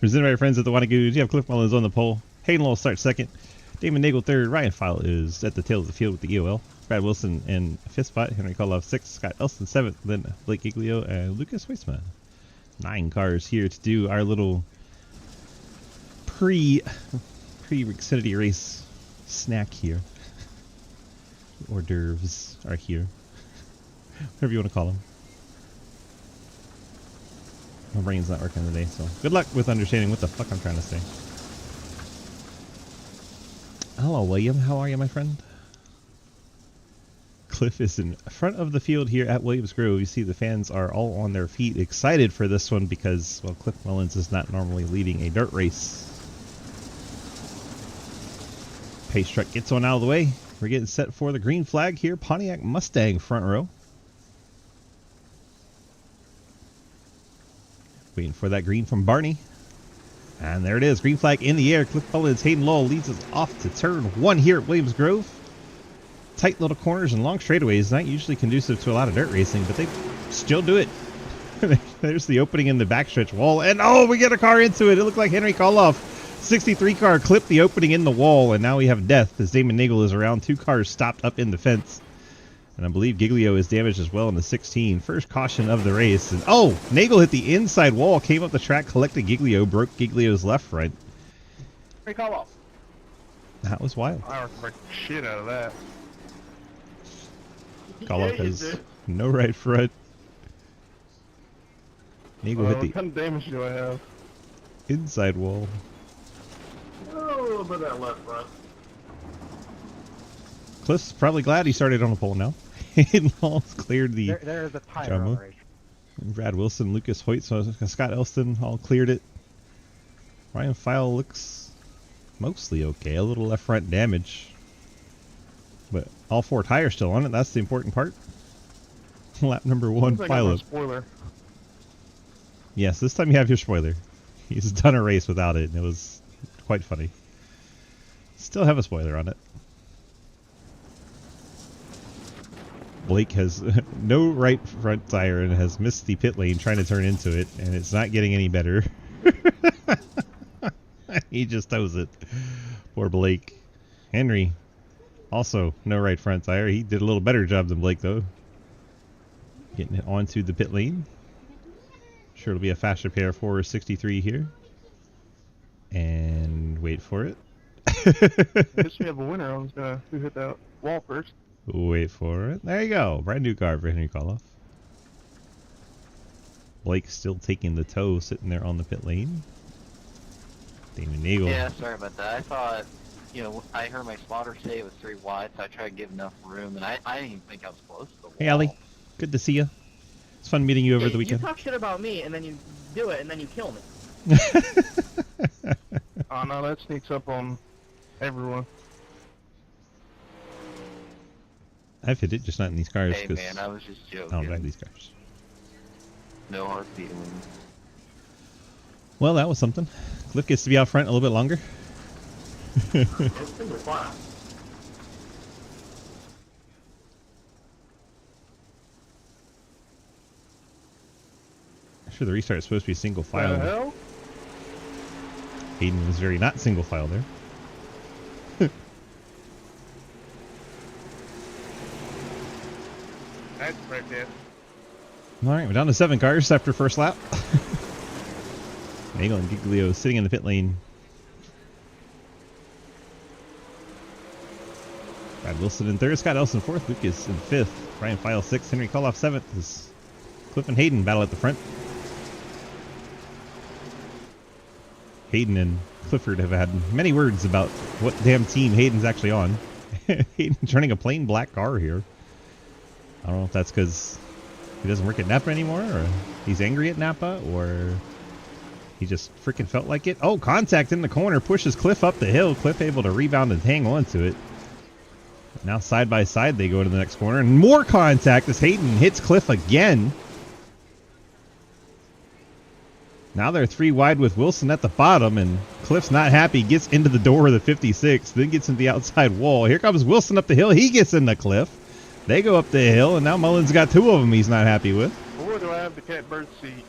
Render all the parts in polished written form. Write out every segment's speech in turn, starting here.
Presented by our friends at the Goons. You have Cliff Mullins on the pole. Hayden Lowell starts second. Damon Nagel third. Ryan File is at the tail of the field with the EOL. Brad Wilson in fifth spot. Henry Koloff sixth. Scott Elston seventh. Then Blake Giglio and Lucas Weissman. 9 cars here to do our little pre-Xfinity race snack here. Hors d'oeuvres are here. Whatever you want to call them. My brain's not working today, so good luck with understanding what the fuck I'm trying to say. Hello, William. How are you, my friend? Cliff is in front of the field here at Williams Grove. You see the fans are all on their feet, excited for this one because, well, Cliff Mullins is not normally leading a dirt race. Pace truck gets on out of the way. We're getting set for the green flag here. Pontiac Mustang front row. Waiting for that green from Barney. And there it is. Green flag in the air. Cliff Mullins, Hayden Lowell leads us off to turn 1 here at Williams Grove. Tight little corners and long straightaways. Not usually conducive to a lot of dirt racing, but they still do it. There's the opening in the backstretch wall. And oh, we get a car into it. It looked like Henry Koloff. 63 car clipped the opening in the wall. And now we have death as Damon Nagel is around. 2 cars stopped up in the fence. And I believe Giglio is damaged as well in the 16. First caution of the race. And oh, Nagel hit the inside wall, came up the track, collected Giglio, broke Giglio's left front. Hey, call off. That was wild. I respect the shit out of that. Koloff has no right front. Nagel hit the what kind of damage do I have? inside wall. Oh, a little bit of that left front. Cliff's probably glad he started on the pole now. Hayden Lowell's cleared the There's a tire drama. operation. Brad Wilson, Lucas Hoyt, Scott Elston all cleared it. Ryan File looks mostly okay. A little left front damage. But all 4 tires still on it. That's the important part. Lap number 1, File. Spoiler. Yes, this time you have your spoiler. He's done a race without it, and it was quite funny. Still have a spoiler on it. Blake has no right front tire and has missed the pit lane trying to turn into it, and it's not getting any better. He just toes it. Poor Blake. Henry, also no right front tire. He did a little better job than Blake, though. Getting it onto the pit lane. Sure it'll be a faster pair for 63 here. And wait for it. I guess we have a winner. I was gonna hit that wall first. Wait for it. There you go. Brand new car for Henry Koloff. Blake still taking the tow, sitting there on the pit lane. Damon Nagel. Yeah, sorry about that. I thought, you know, I heard my spotter say it was 3 wide, so I tried to give enough room, and I didn't even think I was close to the wall. Hey, Allie. Good to see you. It's fun meeting you over the weekend. You talk shit about me, and then you do it, and then you kill me. Oh no, that sneaks up on everyone. I've hit it, just not in these cars. Hey man, I was just joking. I don't drive these cars. No hard feelings. Well, that was something. Cliff gets to be out front a little bit longer. It's super fun. Sure, the restart is supposed to be single The file. hell? Hayden was very not single file there. That's right there. Alright, we're down to 7 cars after first lap. Nagel and Giglio sitting in the pit lane. Brad Wilson in 3rd, Scott Elson 4th, Lucas in 5th, Ryan File 6th, Henry Koloff 7th. As Cliff and Hayden battle at the front. Hayden and Clifford have had many words about what damn team Hayden's actually on. Hayden's running a plain black car here. I don't know if that's because he doesn't work at Napa anymore, or he's angry at Napa, or he just freaking felt like it. Oh, contact in the corner pushes Cliff up the hill. Cliff able to rebound and hang on to it. Now side by side they go to the next corner, and more contact as Hayden hits Cliff again. Now they're 3 wide with Wilson at the bottom, and Cliff's not happy. Gets into the door of the 56, then gets into the outside wall. Here comes Wilson up the hill. He gets in the Cliff. They go up the hill, and now Mullins got 2 of them he's not happy with. Boy, do I have the catbird seat.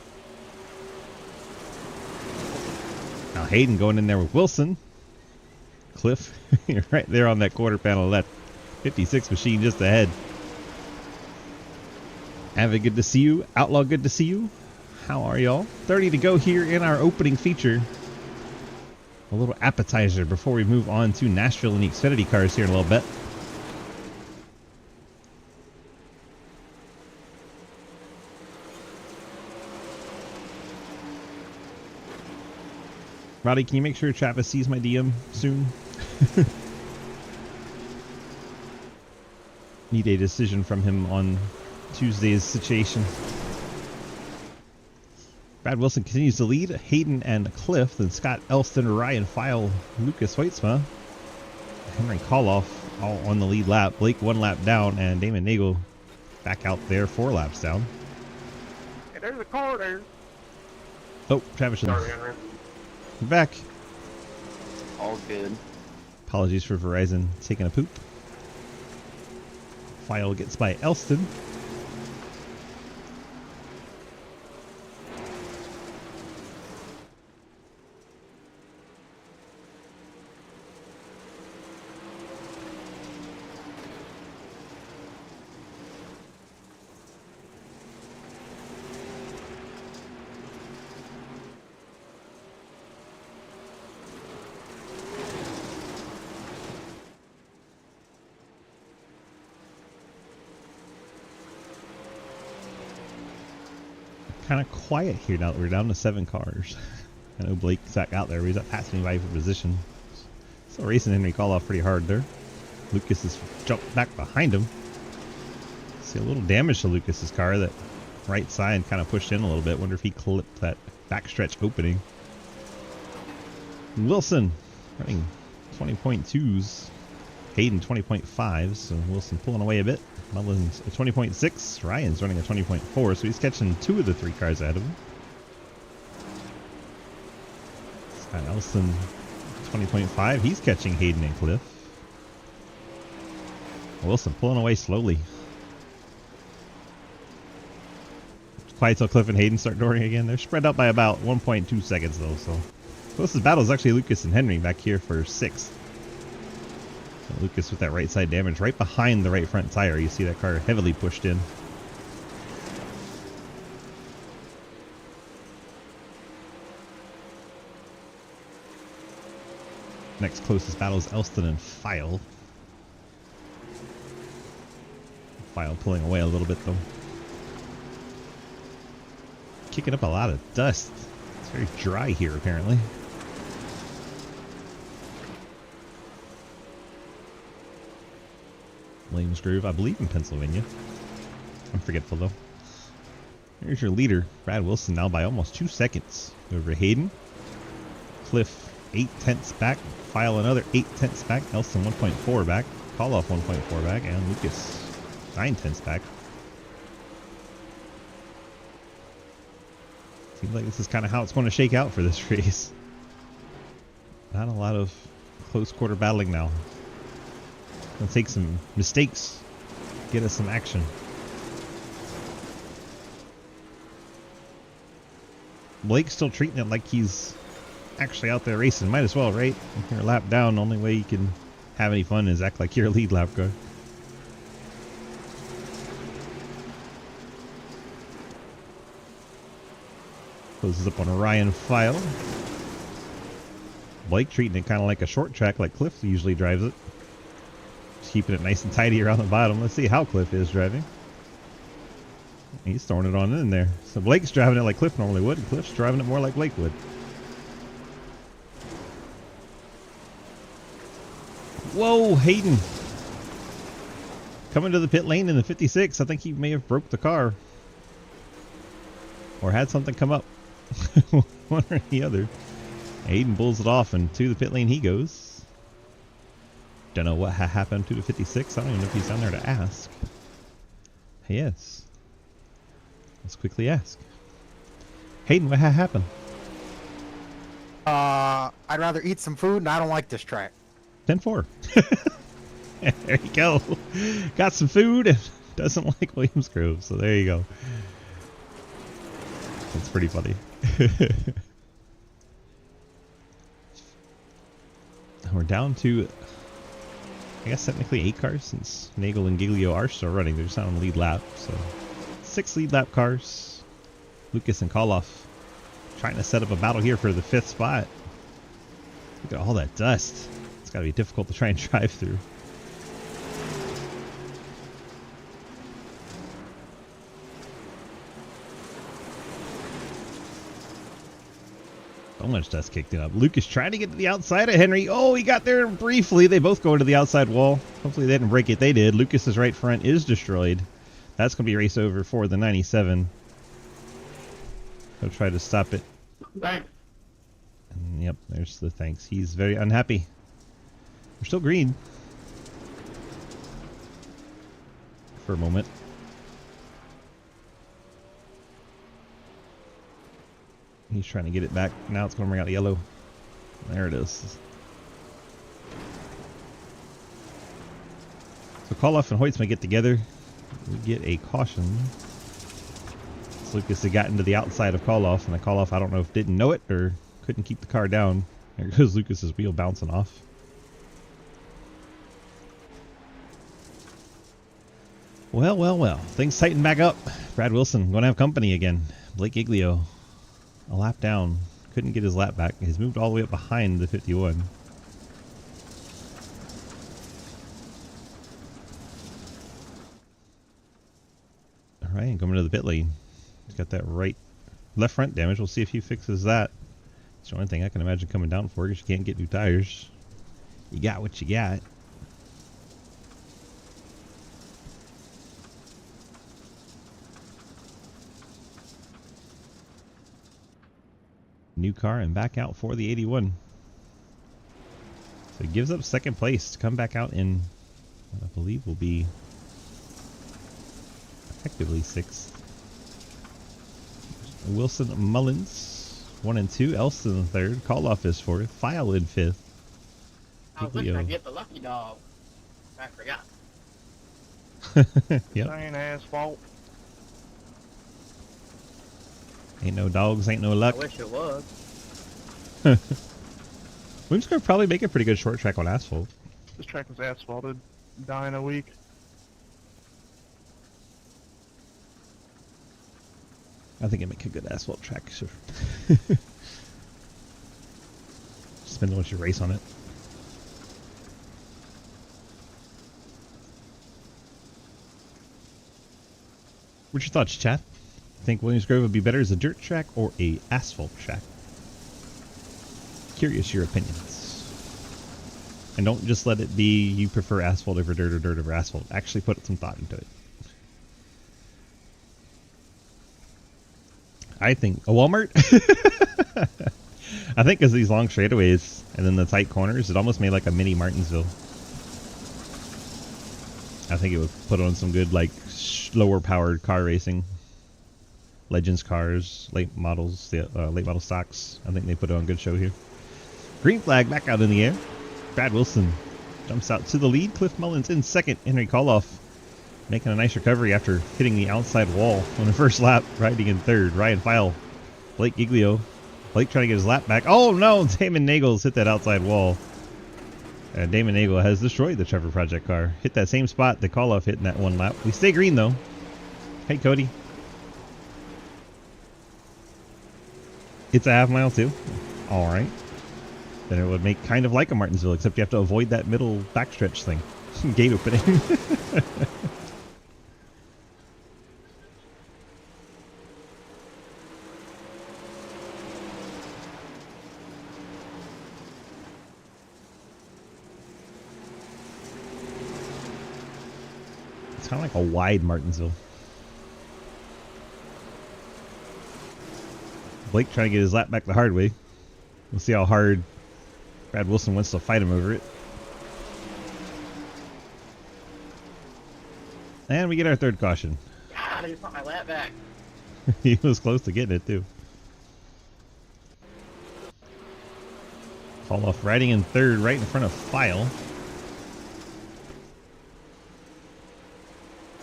Now Hayden going in there with Wilson. Cliff, you're right there on that quarter panel of that 56 machine just ahead. Avid, good to see you. Outlaw, good to see you. How are y'all? 30 to go here in our opening feature. A little appetizer before we move on to Nashville and the Xfinity cars here in a little bit. Roddy, can you make sure Travis sees my DM soon? Need a decision from him on Tuesday's situation. Brad Wilson continues to lead. Hayden and Cliff, then Scott Elston, Ryan File, Lucas Weitzma, Henry Koloff all on the lead lap. Blake 1 lap down, and Damon Nagel back out there 4 laps down. Hey, there's a car there. Oh, Travis is Sorry, Henry. back. All good. Apologies for Verizon taking a poop. File gets by Elston. Kind of quiet here now that we're down to 7 cars. I know Blake's back out there, but he's not passing anybody for position. Still racing Henry Koloff pretty hard there. Lucas has jumped back behind him. See a little damage to Lucas's car. That right side kind of pushed in a little bit. Wonder if he clipped that backstretch opening. Wilson running 20.2s. Hayden 20.5s. So Wilson pulling away a bit. Mullen's a 20.6. Ryan's running a 20.4, so he's catching 2 of the 3 cars ahead of him. Scott Elson, 20.5. He's catching Hayden and Cliff. Wilson pulling away slowly. Quiet till Cliff and Hayden start dooring again. They're spread out by about 1.2 seconds though, so closest battle is actually Lucas and Henry back here for 6th. Lucas with that right side damage right behind the right front tire. You see that car heavily pushed in. Next closest battle is Elston and File. File pulling away a little bit though. Kicking up a lot of dust. It's very dry here apparently. Williams Grove, I believe in Pennsylvania. I'm forgetful though. Here's your leader, Brad Wilson, now by almost 2 seconds over Hayden. Cliff 8/10 back. File another 8/10 back. Elston 1.4 back. Koloff 1.4 back, and Lucas 9/10 back. Seems like this is kind of how it's going to shake out for this race. Not a lot of close quarter battling now. Gonna take some mistakes, get us some action. Blake's still treating it like he's actually out there racing. Might as well, right? If you're a lap down, the only way you can have any fun is act like you're a lead lap guy. Closes up on Ryan File. Blake treating it kind of like a short track like Cliff usually drives it. Keeping it nice and tidy around the bottom. Let's see how Cliff is driving. He's throwing it on in there. So Blake's driving it like Cliff normally would, and Cliff's driving it more like Blake would. Whoa, Hayden. Coming to the pit lane in the 56. I think he may have broke the car. Or had something come up. One or the other. Hayden pulls it off, and to the pit lane he goes. Don't know what happened to the 56. I don't even know if he's down there to ask. Yes. Let's quickly ask. Hayden, what happened? I'd rather eat some food, and I don't like this track. 10-4. There you go. Got some food and doesn't like Williams Grove, so there you go. That's pretty funny. We're down to, I guess technically 8 cars since Nagel and Giglio are still running. They're just not on the lead lap. So 6 lead lap cars. Lucas and Koloff trying to set up a battle here for the 5th spot. Look at all that dust. It's got to be difficult to try and drive through. So much dust kicked it up. Lucas trying to get to the outside of Henry. Oh, he got there briefly. They both go into the outside wall. Hopefully they didn't break it. They did. Lucas's right front is destroyed. That's going to be a race over for the 97. He'll try to stop it. Thanks. And yep, there's the thanks. He's very unhappy. We're still green. For a moment. He's trying to get it back. Now it's going to bring out yellow. There it is. So Koloff and Hoyts may get together. We get a caution. So Lucas had gotten to the outside of Koloff, and the Koloff, I don't know if didn't know it or couldn't keep the car down. There goes Lucas's wheel bouncing off. Well, well, well. Things tighten back up. Brad Wilson going to have company again. Blake Giglio a lap down. Couldn't get his lap back. He's moved all the way up behind the 51. Alright, coming to the pit lane. He's got that left front damage. We'll see if he fixes that. It's the only thing I can imagine coming down for because you can't get new tires. You got what you got. New car and back out for the 81. So he gives up second place to come back out in what I believe will be effectively 6th. Wilson Mullins 1 and 2, Elston 3rd, Koloff is 4th, File in 5th. I was wishing I'd get the lucky dog. I forgot. Yep. Ain't asphalt. Ain't no dogs, ain't no luck. I wish it was. Williams could probably make a pretty good short track on asphalt. This track was asphalted. Die in a week. I think it'd make a good asphalt track, sure. Just depends on what you race on it. What's your thoughts, chat? Think Williams Grove would be better as a dirt track or a asphalt track? Curious your opinions. And don't just let it be you prefer asphalt over dirt or dirt over asphalt. Actually put some thought into it. I think a Walmart. I think because these long straightaways and then the tight corners, it almost made like a mini Martinsville. I think it would put on some good like lower powered car racing. Legends cars, late models, late model stocks. I think they put on a good show here. Green flag back out in the air. Brad Wilson jumps out to the lead. Cliff Mullins in 2nd. Henry Koloff making a nice recovery after hitting the outside wall on the first lap, riding in 3rd. Ryan File, Blake Giglio. Blake trying to get his lap back. Oh no, Damon Nagel's hit that outside wall. And Damon Nagel has destroyed the Trevor Project car. Hit that same spot that Koloff hit in that one lap. We stay green though. Hey Cody. It's a half mile too. Alright. Then it would make kind of like a Martinsville, except you have to avoid that middle backstretch thing. Gate opening. It's kind of like a wide Martinsville. Blake trying to get his lap back the hard way. We'll see how hard Brad Wilson wants to fight him over it. And we get our 3rd caution. God, I just want my lap back. He was close to getting it too. Koloff riding in 3rd right in front of File.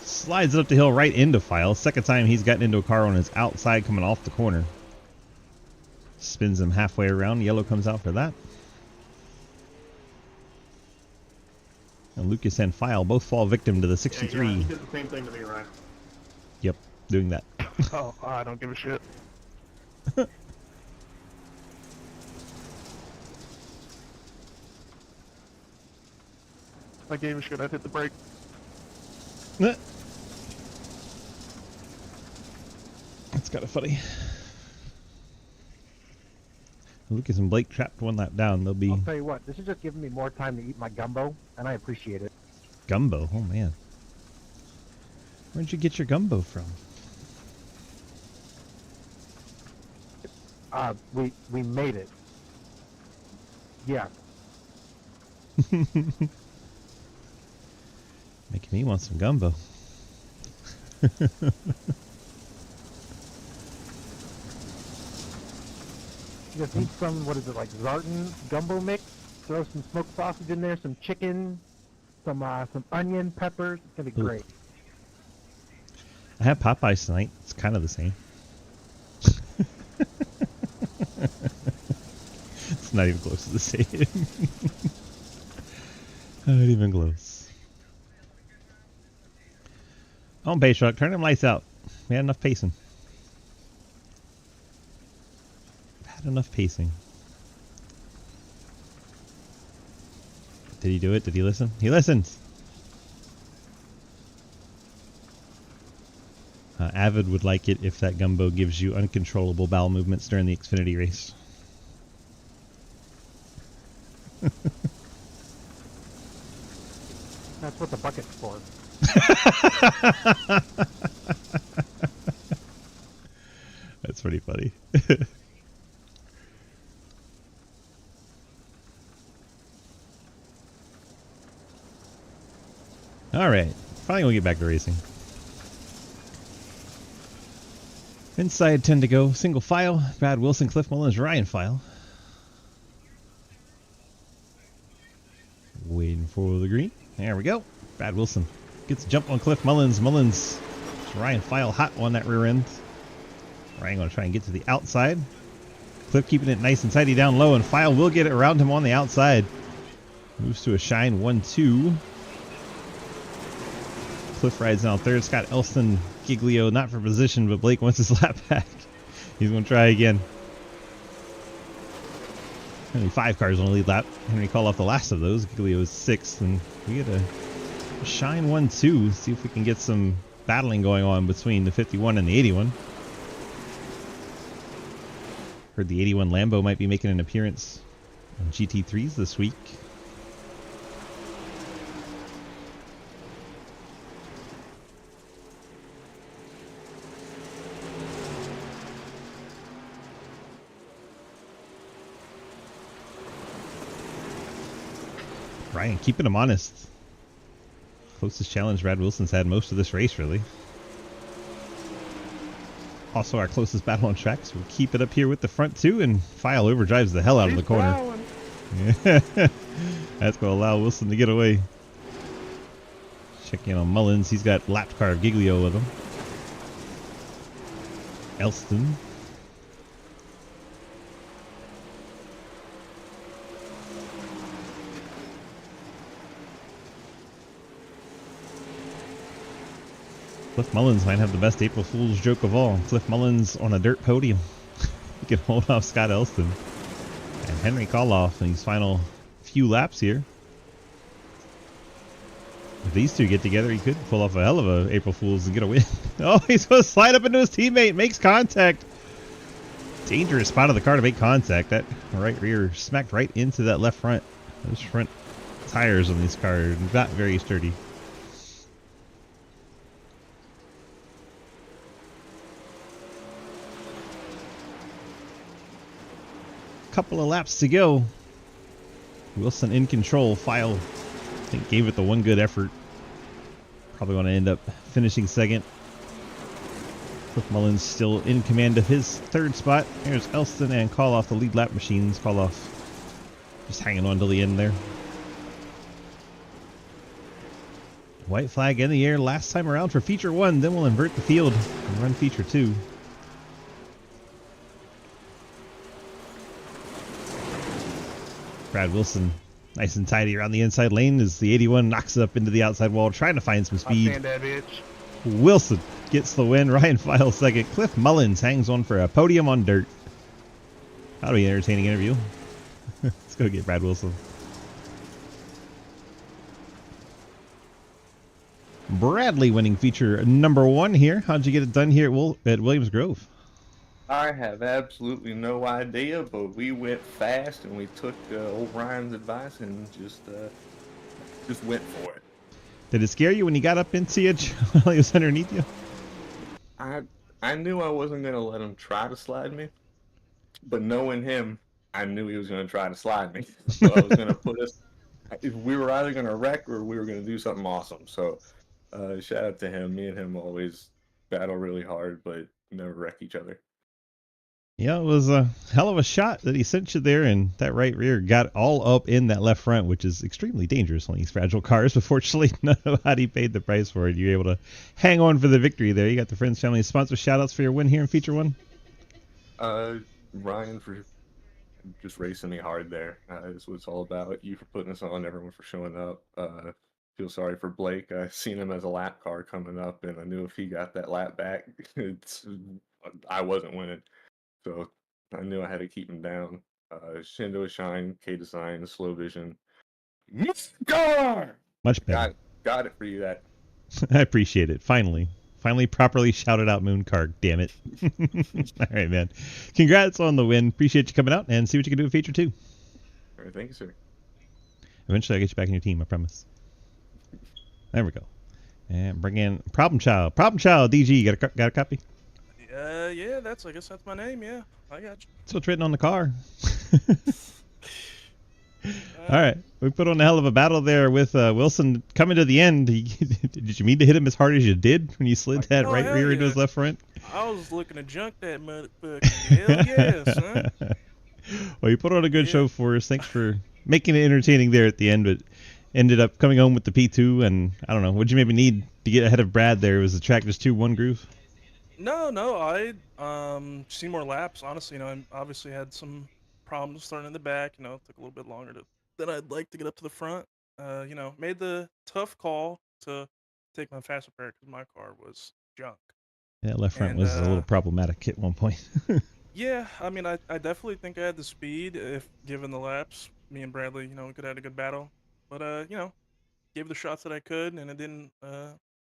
Slides it up the hill right into File. 2nd time he's gotten into a car on his outside coming off the corner. Spins him halfway around. Yellow comes out for that. And Lucas and File both fall victim to the Yeah, 63. he did the same thing to me, Ryan. Yep, doing that. Oh, I don't give a shit. If I gave a shit, I'd hit the brake. That's kind of funny. Lucas and Blake trapped one lap down. They'll be I'll tell you what, this is just giving me more time to eat my gumbo, and I appreciate it. gumbo. Oh man, where'd you get your gumbo from? We made it. Yeah. Making me want some gumbo. Just eat some, what is it, like Zartan gumbo mix? Throw some smoked sausage in there, some chicken, some onion, peppers. It's gonna be Ooh. great. I had Popeyes tonight. It's kind of the same. It's not even close to the same. Not even close. On base truck, turn them lights out. We had enough pacing. Had enough pacing. Did he do it? Did he listen? He listens! Avid would like it if that gumbo gives you uncontrollable bowel movements during the Xfinity race. That's what the bucket's for. That's pretty funny. Alright, finally we'll get back to racing. Inside 10 to go, single file, Brad Wilson, Cliff Mullins, Ryan File. Waiting for the green. There we go. Brad Wilson gets a jump on Cliff Mullins. Mullins, Ryan File hot on that rear end. Ryan going to try and get to the outside. Cliff keeping it nice and tidy down low, and File will get it around him on the outside. Moves to a shine 1-2. Cliff rides down third. Scott Elston, Giglio, not for position, but Blake wants his lap back. He's going to try again. Only 5 cars on the lead lap. Henry call off the last of those. Giglio is 6th, and we get a shine 1-2. See if we can get some battling going on between the 51 and the 81. Heard the 81 Lambo might be making an appearance on GT3s this week. Ryan keeping him honest. Closest challenge Brad Wilson's had most of this race, really. Also our closest battle on track, so we'll keep it up here with the front two, and File overdrives the hell out of the corner. Yeah. That's going to allow Wilson to get away. Check in on Mullins. He's got lapped car of Giglio with him. Elston. Cliff Mullins might have the best April Fool's joke of all. Cliff Mullins on a dirt podium. He can hold off Scott Elston. And Henry Koloff in these final few laps here. If these two get together, he could pull off a hell of a April Fool's and get a win. Oh, he's going to slide up into his teammate. Makes contact. Dangerous spot of the car to make contact. That right rear smacked right into that left front. Those front tires on these cars are not very sturdy. Couple of laps to go. Wilson in control. File, I think, gave it the one good effort. Probably want to end up finishing second. Cliff Mullins still in command of his third spot. Here's Elston and Koloff, the lead lap machines. Koloff just hanging on till the end there. White flag in the air last time around for feature 1. Then we'll invert the field and run feature 2. Brad Wilson Nice and tidy around the inside lane as the 81 knocks it up into the outside wall, trying to find some I speed. stand that bitch. Wilson gets the win. Ryan Files second. Cliff Mullins hangs on for a podium on dirt. That'll be an entertaining interview. Let's go get Brad Wilson. Bradley winning feature number 1 here. How'd you get it done here at Williams Grove? I have absolutely no idea, but we went fast and we took old Ryan's advice and just went for it. Did it scare you when you got up into you while he was underneath you? I knew I wasn't gonna let him try to slide me, but knowing him, I knew he was gonna try to slide me. So I was gonna put us. We were either gonna wreck or we were gonna do something awesome. So shout out to him. Me and him always battle really hard, but never wreck each other. Yeah, it was a hell of a shot that he sent you there, and that right rear got all up in that left front, which is extremely dangerous on these fragile cars. But fortunately, nobody paid the price for it. You were able to hang on for the victory there. You got the Friends Family sponsor shout-outs for your win here in Feature 1. Ryan for just racing me hard there. Is what it's all about. You for putting us on, everyone for showing up. Feel sorry for Blake. I seen him as a lap car coming up, and I knew if he got that lap back, I wasn't winning. So I knew I had to keep him down. Shindo Shine, K Design, Slow Vision. Car! Much better. Got it for you. That I appreciate it. Finally properly shouted out Mooncar. Damn it. All right, man. Congrats on the win. Appreciate you coming out and see what you can do in Feature 2. All right, thank you, sir. Eventually, I'll get you back in your team. I promise. There we go. And bring in Problem Child. Problem Child, DG. Got a copy? Yeah, I guess that's my name, yeah. I got you. That's what's written on the car. All right. We put on a hell of a battle there with Wilson coming to the end. Did you mean to hit him as hard as you did when you slid that right rear into his left front? I was looking to junk that motherfucker. Hell yeah, son. Well, you put on a good show for us. Thanks for making it entertaining there at the end, but ended up coming home with the P2, and I don't know, what'd you maybe need to get ahead of Brad there? Was the track just too one groove? No, I seen more laps. Honestly, I obviously had some problems starting in the back. It took a little bit longer than I'd like to get up to the front. Made the tough call to take my fast repair because my car was junk. Yeah, left front was a little problematic at one point. Yeah, I definitely think I had the speed if given the laps. Me and Bradley, we could have had a good battle. But gave the shots that I could, and it didn't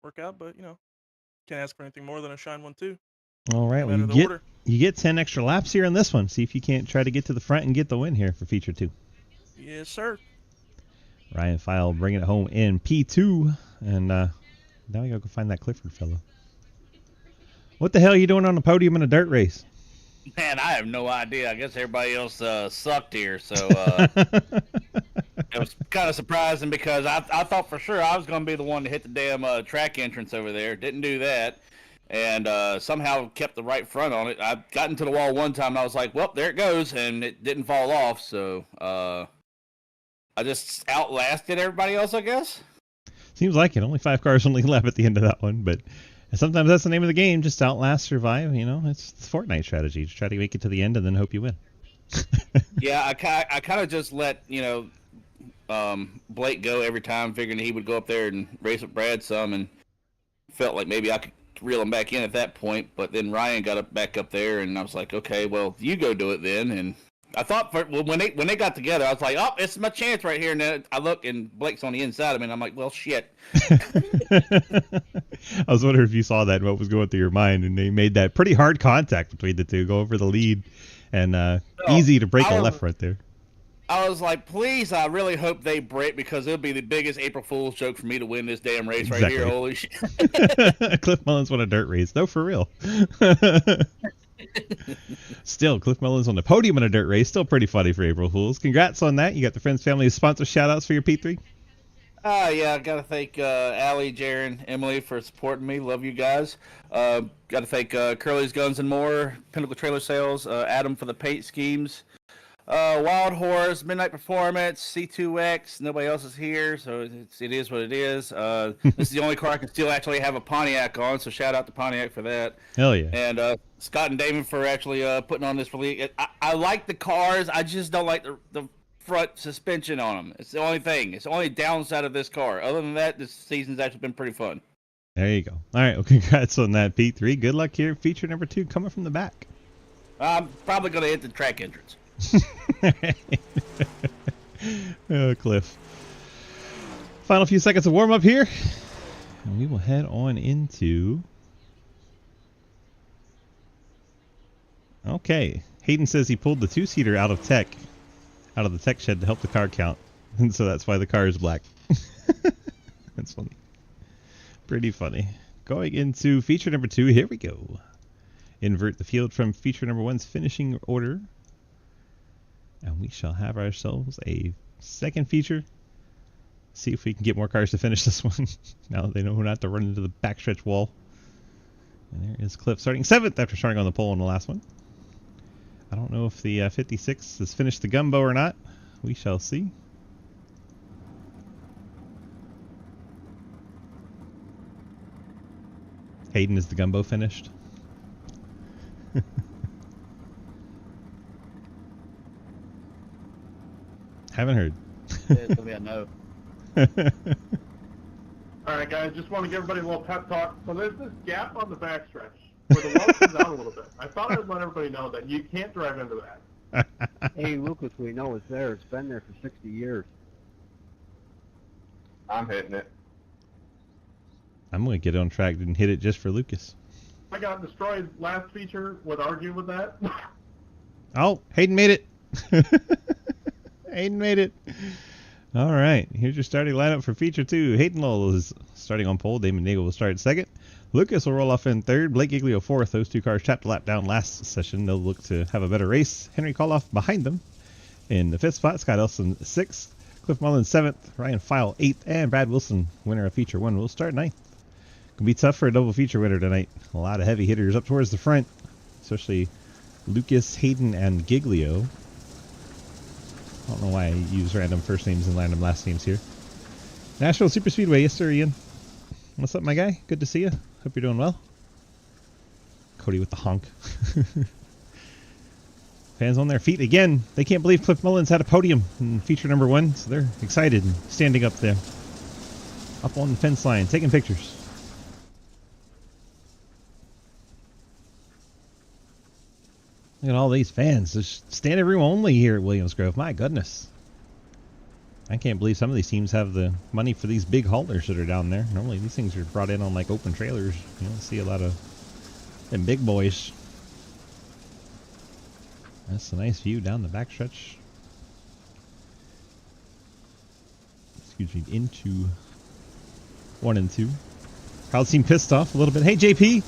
work out. But can't ask for anything more than a shine 1-2. All right, well, you get 10 extra laps here in this one. See if you can't try to get to the front and get the win here for Feature 2. Yes, sir. Ryan File bringing it home in P2, and now we gotta go find that Clifford fellow. What the hell are you doing on the podium in a dirt race? Man, I have no idea. I guess everybody else sucked here, so it was kind of surprising because I thought for sure I was going to be the one to hit the damn track entrance over there. Didn't do that, and somehow kept the right front on it. I got into the wall one time, and I was like, well, there it goes, and it didn't fall off, so I just outlasted everybody else, I guess. Seems like it. Only 5 cars only left at the end of that one, but sometimes that's the name of the game. Just outlast, survive. It's Fortnite strategy. Just try to make it to the end and then hope you win. Yeah, I kind of just let Blake go every time, figuring he would go up there and race with Brad some, and felt like maybe I could reel him back in at that point. But then Ryan got back up there, and I was like, okay, well, you go do it then. And I thought when they got together, I was like, oh, it's my chance right here. And then I look, and Blake's on the inside of me, and I'm like, well, shit. I was wondering if you saw that and what was going through your mind, and they made that pretty hard contact between the two, go over the lead, and easy to break a left right there. I was like, please, I really hope they break, because it'll be the biggest April Fool's joke for me to win this damn race right here. Holy shit. Cliff Mullins won a dirt race. No, for real. Still, Cliff Mullins on the podium in a dirt race. Still pretty funny for April Fools. Congrats on that. You got the Friends Family sponsor shout-outs for your P3? Yeah, I got to thank Allie, Jaron, Emily for supporting me. Love you guys. Got to thank Curly's Guns and More, Pinnacle Trailer Sales, Adam for the paint schemes, Wild Horse, Midnight Performance, C2X. Nobody else is here, so it is what it is. This is the only car I can still actually have a Pontiac on, so shout out to Pontiac for that. Hell yeah. And Scott and Damon for actually putting on this release. I like the cars. I just don't like the front suspension on them. It's the only thing. It's the only downside of this car. Other than that, this season's actually been pretty fun. There you go. All right. Well, congrats on that, P3. Good luck here. Feature number 2 coming from the back. I'm probably going to hit the track entrance. Oh, Cliff. Final few seconds of warm up here. And we will head on into... Okay. Hayden says he pulled the 2-seater out of the tech shed to help the car count. And so that's why the car is black. That's funny. Pretty funny. Going into feature number 2. Here we go. Invert the field from feature number 1's finishing order. And we shall have ourselves a second feature. See if we can get more cars to finish this one. Now that they know not to run into the backstretch wall. And there is Cliff starting 7th after starting on the pole in the last one. I don't know if the 56 has finished the gumbo or not. We shall see. Hayden, is the gumbo finished? Haven't heard. It's gonna be a no. Alright guys, just want to give everybody a little pep talk. So there's this gap on the backstretch where the wall comes out a little bit. I thought I'd let everybody know that you can't drive into that. Hey, Lucas, we know it's there. It's been there for 60 years. I'm hitting it. I'm going to get on track and hit it just for Lucas. I got destroyed last feature. Would argue with that. Oh, Hayden made it. Hayden made it. All right, here's your starting lineup for feature 2. Hayden Lowell is starting on pole. Damon Nagel will start 2nd. Lucas will roll off in 3rd. Blake Giglio 4th. Those 2 cars tapped a lap down last session. They'll look to have a better race. Henry Koloff behind them in the 5th spot. Scott Elson 6th. Cliff Mullen 7th. Ryan File 8th. And Brad Wilson, winner of feature 1, will start 9th. Gonna be tough for a double feature winner tonight. A lot of heavy hitters up towards the front, especially Lucas, Hayden, and Giglio. I don't know why I use random first names and random last names here. Nashville Super Speedway, yes sir, Ian. What's up, my guy? Good to see you. Hope you're doing well. Cody with the honk. Fans on their feet again. They can't believe Cliff Mullins had a podium in feature number 1, so they're excited and standing up there. Up on the fence line, taking pictures. Look at all these fans. There's standing room only here at Williams Grove. My goodness. I can't believe some of these teams have the money for these big haulers that are down there. Normally these things are brought in on like open trailers. You don't see a lot of them big boys. That's a nice view down the backstretch. Excuse me, into 1 and 2. Crowd seemed pissed off a little bit. Hey JP,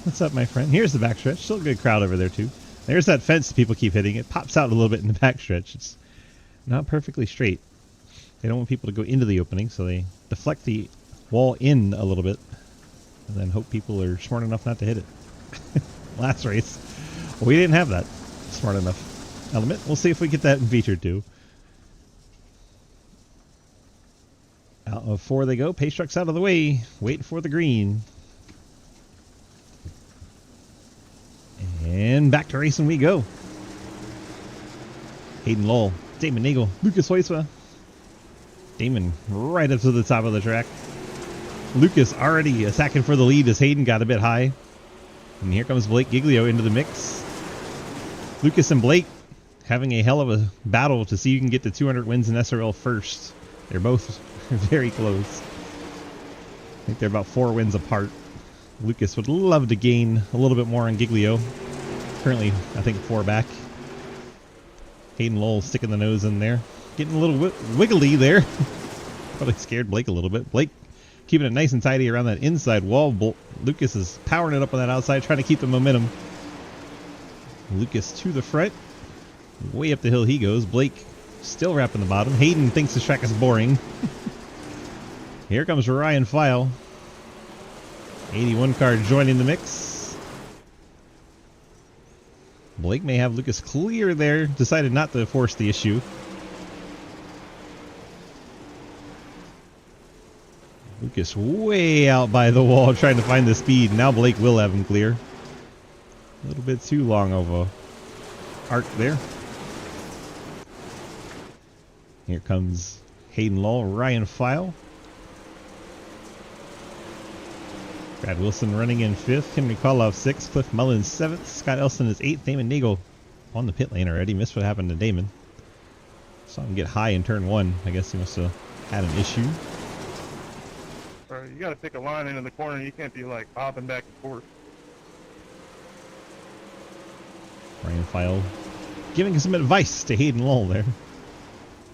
what's up my friend? Here's the backstretch. Still a good crowd over there too. There's that fence people keep hitting. It pops out a little bit in the backstretch. It's not perfectly straight. They don't want people to go into the opening, so they deflect the wall in a little bit and then hope people are smart enough not to hit it. Last race, we didn't have that smart enough element. We'll see if we get that in feature 2. Out of 4 they go. Pace truck's out of the way. Wait for the green. And back to racing we go. Hayden Lowell, Damon Nagel, Lucas Hoysma. Damon right up to the top of the track. Lucas already attacking for the lead as Hayden got a bit high. And here comes Blake Giglio into the mix. Lucas and Blake having a hell of a battle to see who can get to 200 wins in SRL first. They're both very close. I think they're about 4 wins apart. Lucas would love to gain a little bit more on Giglio. Currently, I think 4 back. Hayden Lowell sticking the nose in there. Getting a little wiggly there. Probably scared Blake a little bit. Blake keeping it nice and tidy around that inside wall. Lucas is powering it up on that outside, trying to keep the momentum. Lucas to the front. Way up the hill he goes. Blake still wrapping the bottom. Hayden thinks the track is boring. Here comes Ryan File. 81 car joining the mix. Blake may have Lucas clear there. Decided not to force the issue. Lucas way out by the wall trying to find the speed. Now Blake will have him clear. A little bit too long of a arc there. Here comes Hayden Lowell, Ryan File. Brad Wilson running in 5th. Henry Koloff 6th. Cliff Mullins 7th. Scott Elson is 8th. Damon Nagel on the pit lane already. Missed what happened to Damon. Saw him get high in turn 1. I guess he must have had an issue. You gotta pick a line into the corner. You can't be like bobbing back and forth. Ryan File giving some advice to Hayden Lowell there.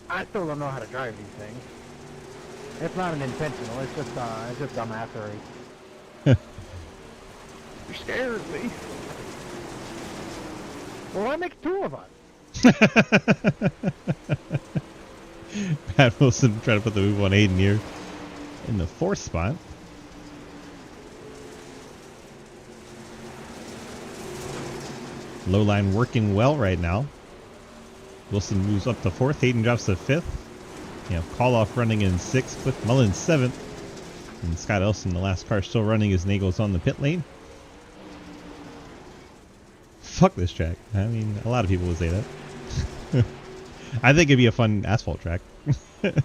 I still don't know how to drive these things. It's not an intentional. It's just dumbassery. You're scared of me. Well, why make 2 of us? Brad Wilson trying to put the move on Hayden here in the 4th spot. Low line working well right now. Wilson moves up to 4th. Hayden drops to 5th. You know, Koloff running in 6th. Cliff Mullins 7th. And Scott Elson, the last car still running as Nagel's on the pit lane. Fuck this track. I mean, a lot of people would say that. I think it'd be a fun asphalt track. This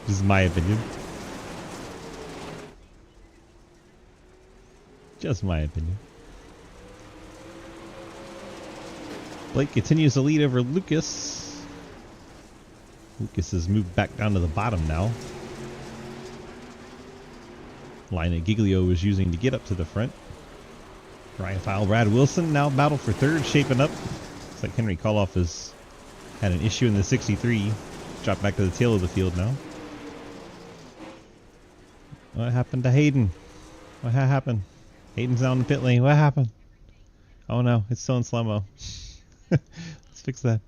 is my opinion. Just my opinion. Blake continues to lead over Lucas. Lucas has moved back down to the bottom now. Line that Giglio was using to get up to the front. Ryan File, Brad Wilson now battle for 3rd, shaping up. Looks like Henry Koloff has had an issue in the 63. Dropped back to the tail of the field now. What happened to Hayden? What happened? Hayden's down in the pit lane. What happened? Oh no, it's still in slow-mo. Let's fix that.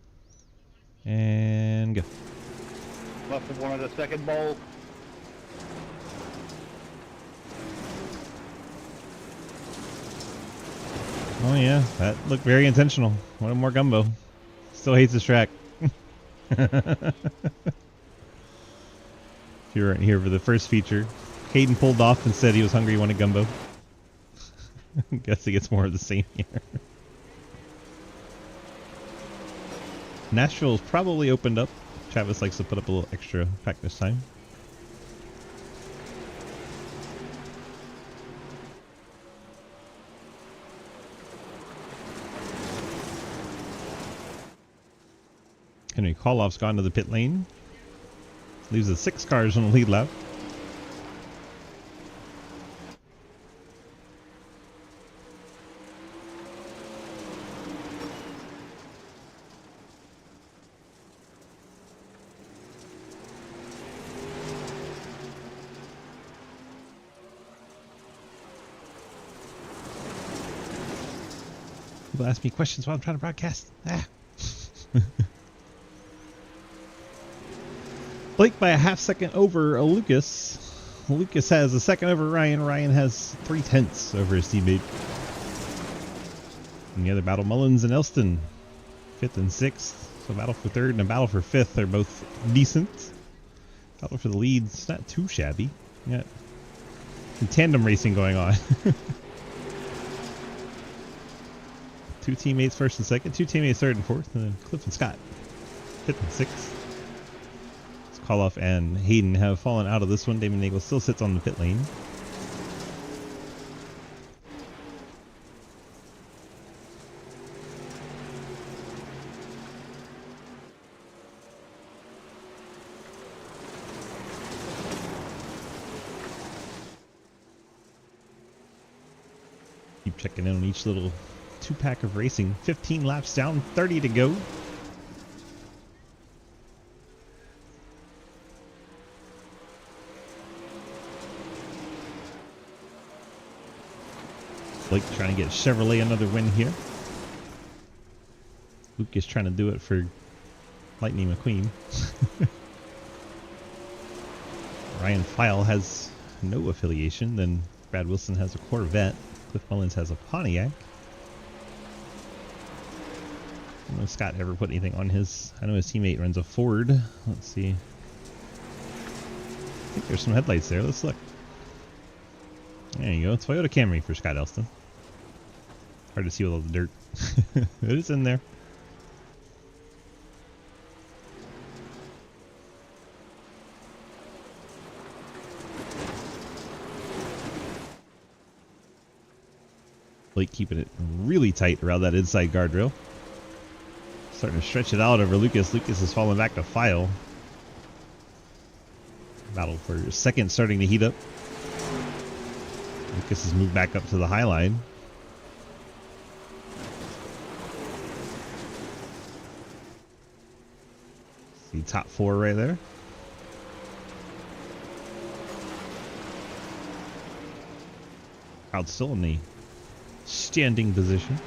And go. Must have wanted a second bowl. Oh yeah, that looked very intentional. One more gumbo. Still hates this track. If you weren't here for the first feature, Hayden pulled off and said he was hungry, wanted gumbo. Guess he gets more of the same here. Nashville's probably opened up. Travis likes to put up a little extra practice time. Henry Koloff's gone to the pit lane. Leaves the 6 cars on the lead lap. People ask me questions while I'm trying to broadcast. Ah. Blake by a half second over Lucas. Lucas has a second over Ryan. Ryan has 3/10 over his teammate. In the other battle, Mullins and Elston, 5th and 6th. So battle for 3rd and a battle for 5th are both decent. Battle for the lead, it's not too shabby. You got some tandem racing going on. 2 teammates 1st and 2nd, 2 teammates 3rd and 4th, and then Cliff and Scott 5th and 6th. Koloff and Hayden have fallen out of this one. Damon Nagel still sits on the pit lane. Keep checking in on each little 2-pack of racing. 15 laps down, 30 to go. Blake trying to get Chevrolet another win here. Luke is trying to do it for Lightning McQueen. Ryan File has no affiliation. Then Brad Wilson has a Corvette. Cliff Mullins has a Pontiac. I don't know if Scott ever put anything on his... I know his teammate runs a Ford. Let's see. I think there's some headlights there. Let's look. There you go. Toyota Camry for Scott Elston. Hard to see with all the dirt. It is in there. Blake keeping it really tight around that inside guardrail. Starting to stretch it out over Lucas. Lucas is falling back to File. Battle for second starting to heat up. Lucas has moved back up to the high line. See top 4 right there. Crowd still in the standing position.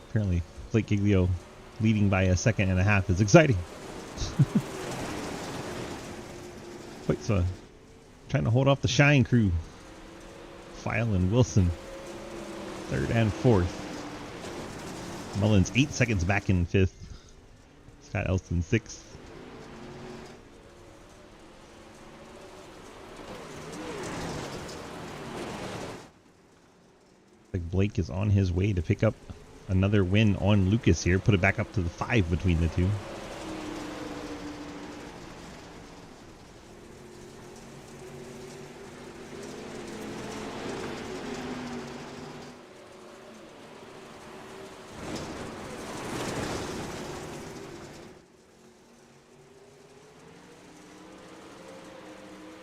Apparently, Blake Giglio leading by a second and a half is exciting. Wait, so trying to hold off the Shine crew. File and Wilson, 3rd and 4th. Mullins 8 seconds back in 5th. Scott Elston 6th. Like Blake is on his way to pick up another win on Lucas here. Put it back up to the 5 between the two.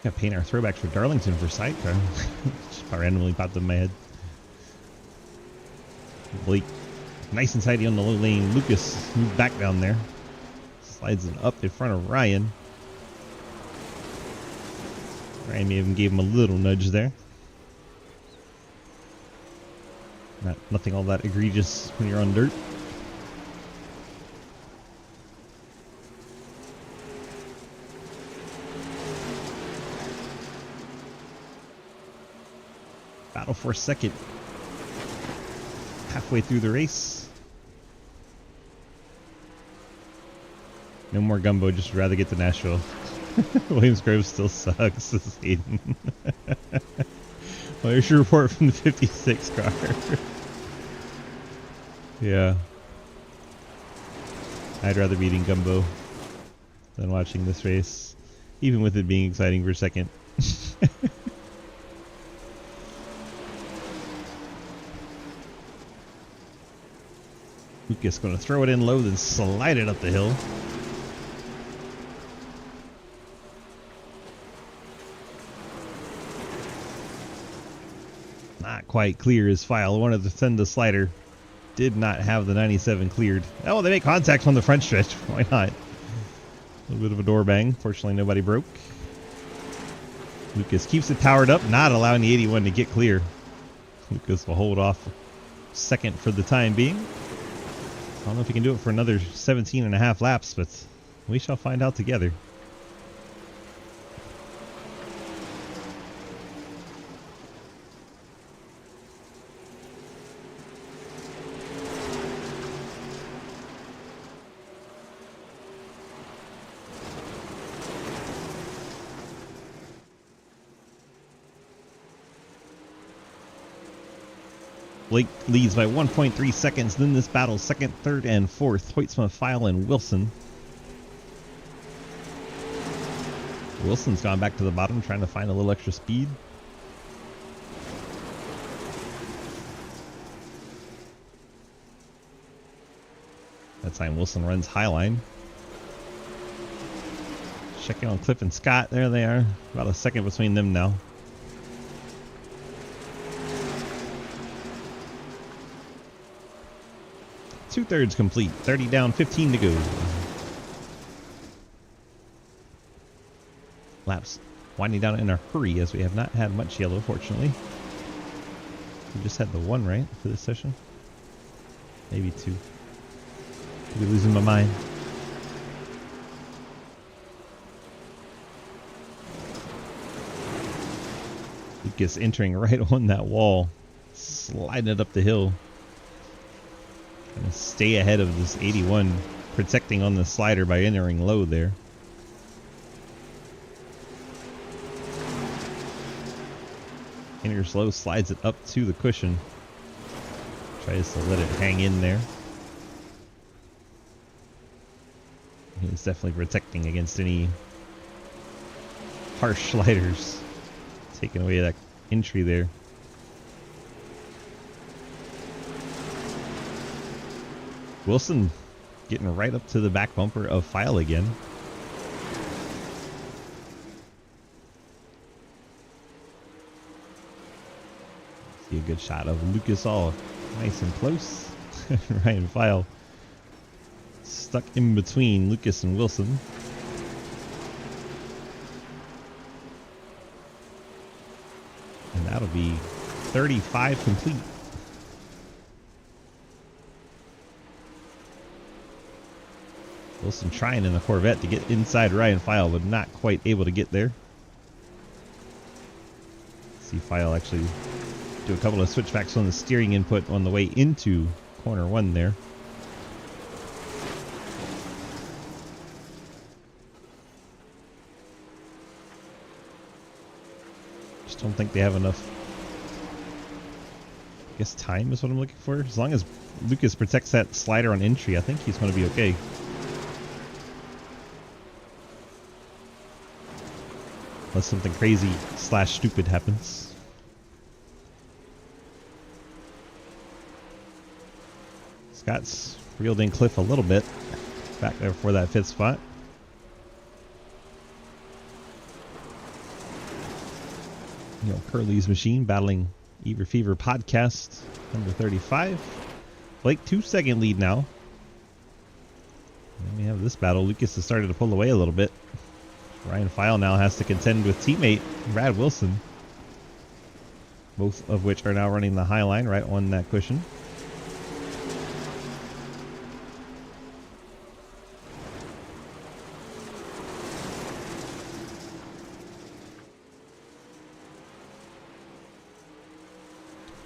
Gotta paint our throwbacks for Darlington for sidecar. Just randomly popped in my head. Blake, nice and tidy on the low lane. Lucas moved back down there. Slides it up in front of Ryan. Ryan may even gave him a little nudge there. Nothing all that egregious when you're on dirt. Battle for second. Halfway through the race. No more gumbo, just rather get to Nashville. Williams Grove still sucks, says Hayden. Well, here's your report from the 56 car. Yeah. I'd rather be eating gumbo than watching this race, even with it being exciting for second. Lucas going to throw it in low, then slide it up the hill. Not quite clear as File. Wanted to send the slider. Did not have the 97 cleared. Oh, they make contact on the front stretch. Why not? A little bit of a door bang. Fortunately, nobody broke. Lucas keeps it powered up, not allowing the 81 to get clear. Lucas will hold off second for the time being. I don't know if he can do it for another 17 and a half laps, but we shall find out together. Blake leads by 1.3 seconds. Then this battle, second, third, and fourth. Hoytsma, File, and Wilson. Wilson's gone back to the bottom, trying to find a little extra speed. That time Wilson runs high line. Checking on Cliff and Scott. There they are. About a second between them now. Two-thirds complete. 30 down, 15 to go. Laps winding down in a hurry as we have not had much yellow, fortunately. We just had the one, right, for this session? Maybe two. Could be losing my mind. Lucas entering right on that wall. Sliding it up the hill. Trying to stay ahead of this 81, protecting on the slider by entering low there. Enters low, slides it up to the cushion. Tries to let it hang in there. He's definitely protecting against any harsh sliders. Taking away that entry there. Wilson getting right up to the back bumper of File again. See a good shot of Lucas all nice and close. Ryan File stuck in between Lucas and Wilson. And that'll be 35 complete. Wilson trying in the Corvette to get inside Ryan File, but not quite able to get there. See File actually do a couple of switchbacks on the steering input on the way into corner 1 there. Just don't think they have enough, I guess, time is what I'm looking for. As long as Lucas protects that slider on entry, I think he's going to be okay. Unless something crazy / stupid happens. Scott's reeled in Cliff a little bit back there for that 5th spot. You know, Curly's Machine battling Eager Fever Podcast number 35. Blake 2-second lead now. And we have this battle. Lucas has started to pull away a little bit. Ryan File now has to contend with teammate Brad Wilson. Both of which are now running the high line right on that cushion.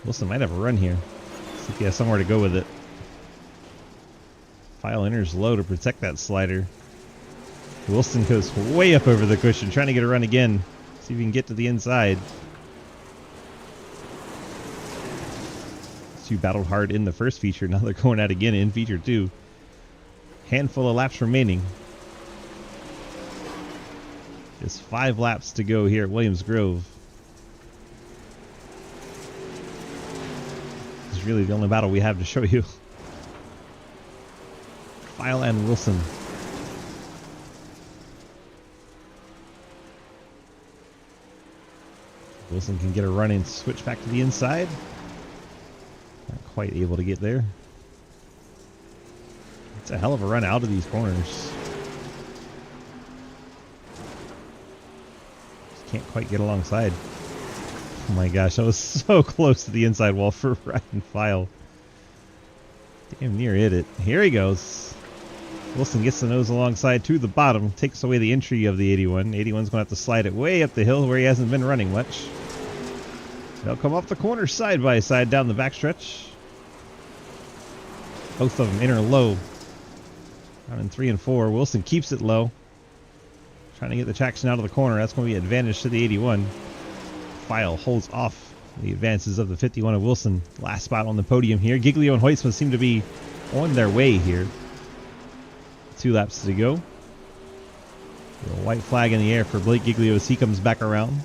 Wilson might have a run here. See if he has somewhere to go with it. File enters low to protect that slider. Wilson goes way up over the cushion, trying to get a run again. See if he can get to the inside. These two battled hard in the first feature. Now they're going at it again in feature 2. Handful of laps remaining. Just 5 laps to go here at Williams Grove. This is really the only battle we have to show you. File and Wilson. Wilson can get a run and switch back to the inside. Not quite able to get there. It's a hell of a run out of these corners. Just can't quite get alongside. Oh my gosh, that was so close to the inside wall for Ryan File. Damn near hit it. Here he goes. Wilson gets the nose alongside to the bottom, takes away the entry of the 81. 81's going to have to slide it way up the hill where he hasn't been running much. They'll come off the corner side by side down the backstretch. Both of them enter low. Down in 3 and 4. Wilson keeps it low. Trying to get the traction out of the corner. That's going to be an advantage to the 81. File holds off the advances of the 51 of Wilson. Last spot on the podium here. Giglio and Hoytsman seem to be on their way here. 2 laps to go. A white flag in the air for Blake Giglio as he comes back around.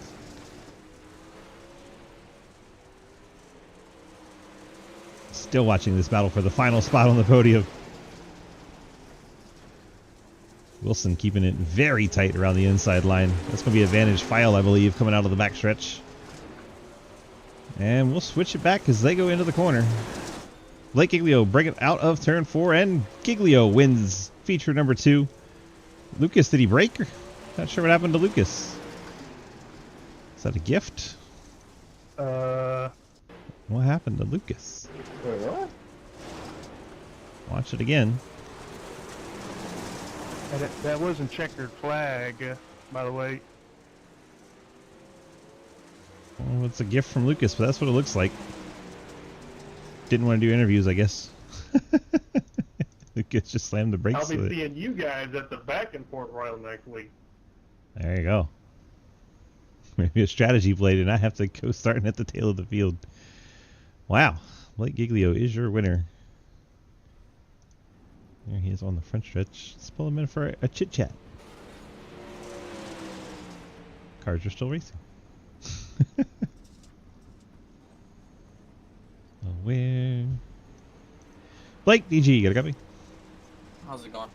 Still watching this battle for the final spot on the podium. Wilson keeping it very tight around the inside line. That's going to be advantage File, I believe, coming out of the backstretch. And we'll switch it back as they go into the corner. Blake Giglio bring it out of turn 4, and Giglio wins feature number 2. Lucas, did he break? Not sure what happened to Lucas. Is that a gift? What happened to Lucas? Wait, what? Watch it again. That wasn't checkered flag, by the way. Well, it's a gift from Lucas, but that's what it looks like. Didn't want to do interviews, I guess. Lucas just slammed the brakes. I'll be seeing you guys at the back in Port Royal next week. There you go. Maybe a strategy play to not have to go starting at the tail of the field. Wow. Blake Giglio is your winner. There he is on the front stretch. Let's pull him in for a chit-chat. Cars are still racing. Blake, DG, you got a copy? How's it going?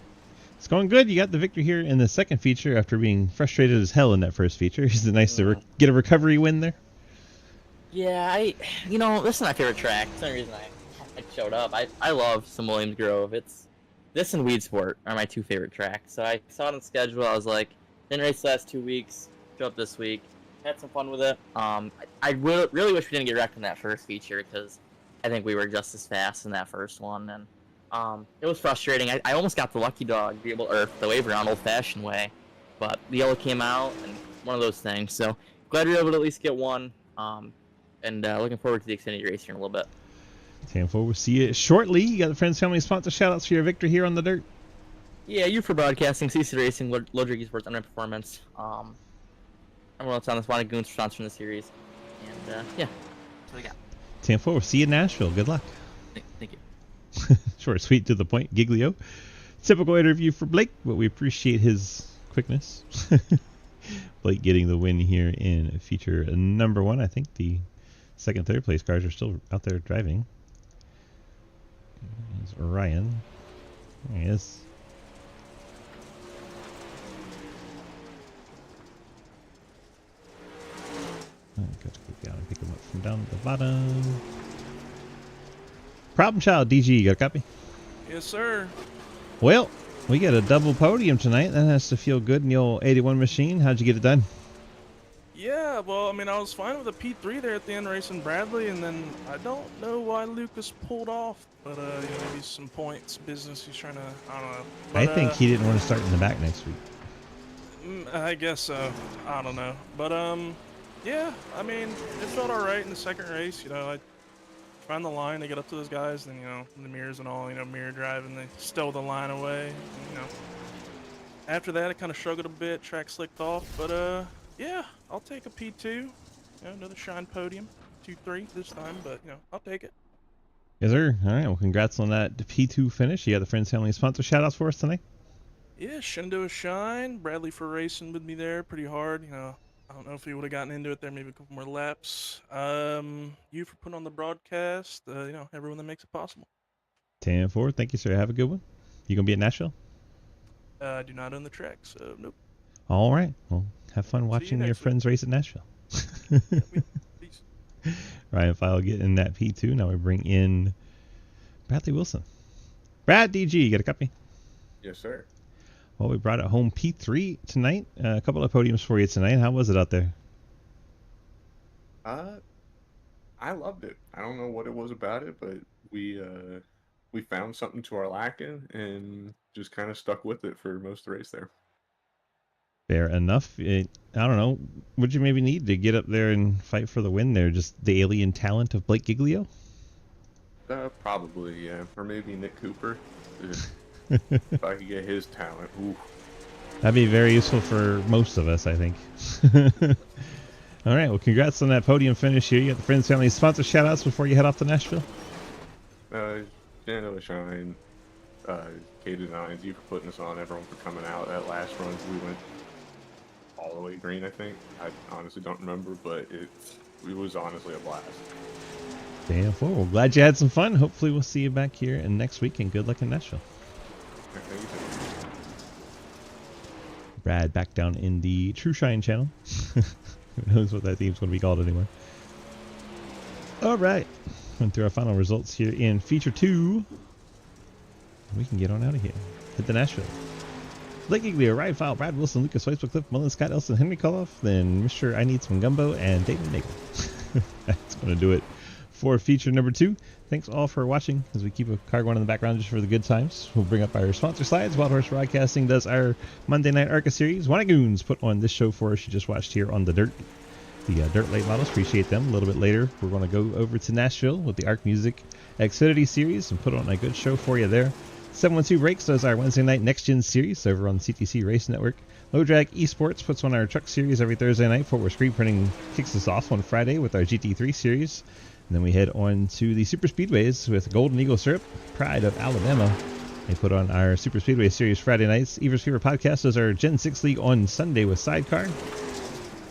It's going good. You got the victory here in the second feature after being frustrated as hell in that first feature. Is it nice to get a recovery win there? Yeah, this is my favorite track. It's the only reason I showed up. I love some Williams Grove. This and Weed Sport are my two favorite tracks. So I saw it on the schedule. I was like, didn't race the last 2 weeks. Show up this week. Had some fun with it. I really wish we didn't get wrecked in that first feature because I think we were just as fast in that first one. And it was frustrating. I almost got the lucky dog, or the wave around old-fashioned way, but the yellow came out and one of those things. So glad we were able to at least get one. And looking forward to the Xfinity race here in a little bit. 10-4. We'll see you shortly. You got the Friends Family sponsor shout-outs for your victory here on the dirt. Yeah, you for broadcasting, CC Racing, Low Sports, Underground Performance. Everyone else on this one, Goons for sponsoring the series. And yeah, that's what we got. 10-4. We'll see you in Nashville. Good luck. Thank you. Short, sweet, to the point. Giglio. Typical interview for Blake, but we appreciate his quickness. Blake getting the win here in feature number 1. I think the second, third place cars are still out there driving. There's Ryan. There he is. I've got to go down and pick him up from down at the bottom. Problem Child, DG, you got a copy? Yes, sir. Well, we got a double podium tonight. That has to feel good in the old 81 machine. How'd you get it done? Yeah, well, I mean, I was fine with a P3 there at the end racing Bradley, and then I don't know why Lucas pulled off, but maybe some points business he's trying to, I don't know. But, I think he didn't want to start in the back next week. I guess so. I don't know. But, yeah, I mean, it felt all right in the second race. I found the line to get up to those guys, and, the mirrors and all, mirror driving, they stole the line away. And, after that, it kind of struggled a bit, track slicked off, but, yeah, I'll take a P2. Another shine podium. 2-3 this time, but, I'll take it. Yes, sir. All right, well, congrats on that P2 finish. You got the Friends Family sponsor shout-outs for us tonight? Yeah, Shindo Shine. Bradley for racing with me there pretty hard. I don't know if he would have gotten into it there, maybe a couple more laps. You for putting on the broadcast, everyone that makes it possible. 10-4. Thank you, sir. Have a good one. You going to be at Nashville? I do not own the track, so nope. All right. Well, have fun watching your friends race at Nashville. Peace. Ryan File getting that P2. Now we bring in Bradley Wilson. Brad, DG, you got a copy? Yes, sir. Well, we brought it home P3 tonight. A couple of podiums for you tonight. How was it out there? I loved it. I don't know what it was about it, but we found something to our liking and just kind of stuck with it for most of the race there. Fair enough. I don't know. Would you maybe need to get up there and fight for the win there? Just the alien talent of Blake Giglio? Probably, yeah. Or maybe Nick Cooper. If I could get his talent. Ooh. That'd be very useful for most of us, I think. All right. Well, congrats on that podium finish here. You got the Friends Family sponsor shout-outs before you head off to Nashville? Dano Shine, K-Designs, you for putting us on, everyone for coming out. That last run, we went all the way green, I think. I honestly don't remember, but it was honestly a blast. Damn fool. Well, glad you had some fun. Hopefully we'll see you back here and next week, and good luck in Nashville. Brad back down in the True Shine channel. Who knows what that theme's going to be called anymore. All right. Went through our final results here in Feature 2. We can get on out of here. Hit the Nashville. Blake Giglio, Ryan File, Brad Wilson, Lucas Weisbrook, Cliff Mullen, Scott Elson, Henry Koloff, then Mr. I Need Some Gumbo, and David Nagel. That's going to do it for feature number 2. Thanks all for watching as we keep a car going in the background just for the good times. We'll bring up our sponsor slides. Wild Horse Broadcasting does our Monday Night ARCA series. One of Goons put on this show for us. You just watched here on the Dirt. The Dirt Late Models, appreciate them. A little bit later, we're going to go over to Nashville with the ARC Music Xfinity series and put on a good show for you there. 712 Brakes does our Wednesday night Next Gen series over on the CTC Race Network. Low Drag Esports puts on our truck series every Thursday night. Fort Worth Screen Printing kicks us off on Friday with our GT3 series. And then we head on to the Super Speedways with Golden Eagle Syrup, Pride of Alabama. They put on our Super Speedway series Friday nights. Evers Fever Podcast does our Gen 6 League on Sunday with Sidecar.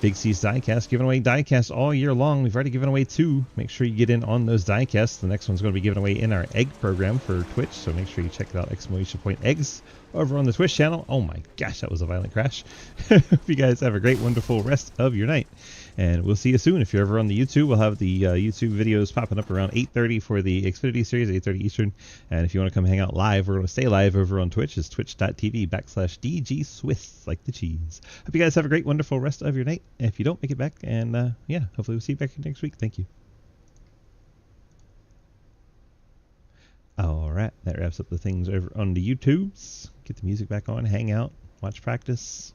Big C's Diecast giving away diecast all year long. We've already given away 2. Make sure you get in on those diecasts. The next one's going to be given away in our egg program for Twitch, so make sure you check it out, exclamation point eggs, over on the Twitch channel. Oh my gosh, that was a violent crash. Hope you guys have a great, wonderful rest of your night, and we'll see you soon. If you're ever on the YouTube, we'll have the YouTube videos popping up around 8:30 for the Xfinity Series, 8:30 Eastern. And if you want to come hang out live, we're going to stay live over on Twitch. It's twitch.tv/DG like the cheese. Hope you guys have a great, wonderful rest of your night. If you don't, make it back, and yeah, hopefully we'll see you back next week. Thank you. All right, that wraps up the things over on the YouTubes. Get the music back on, hang out, watch practice.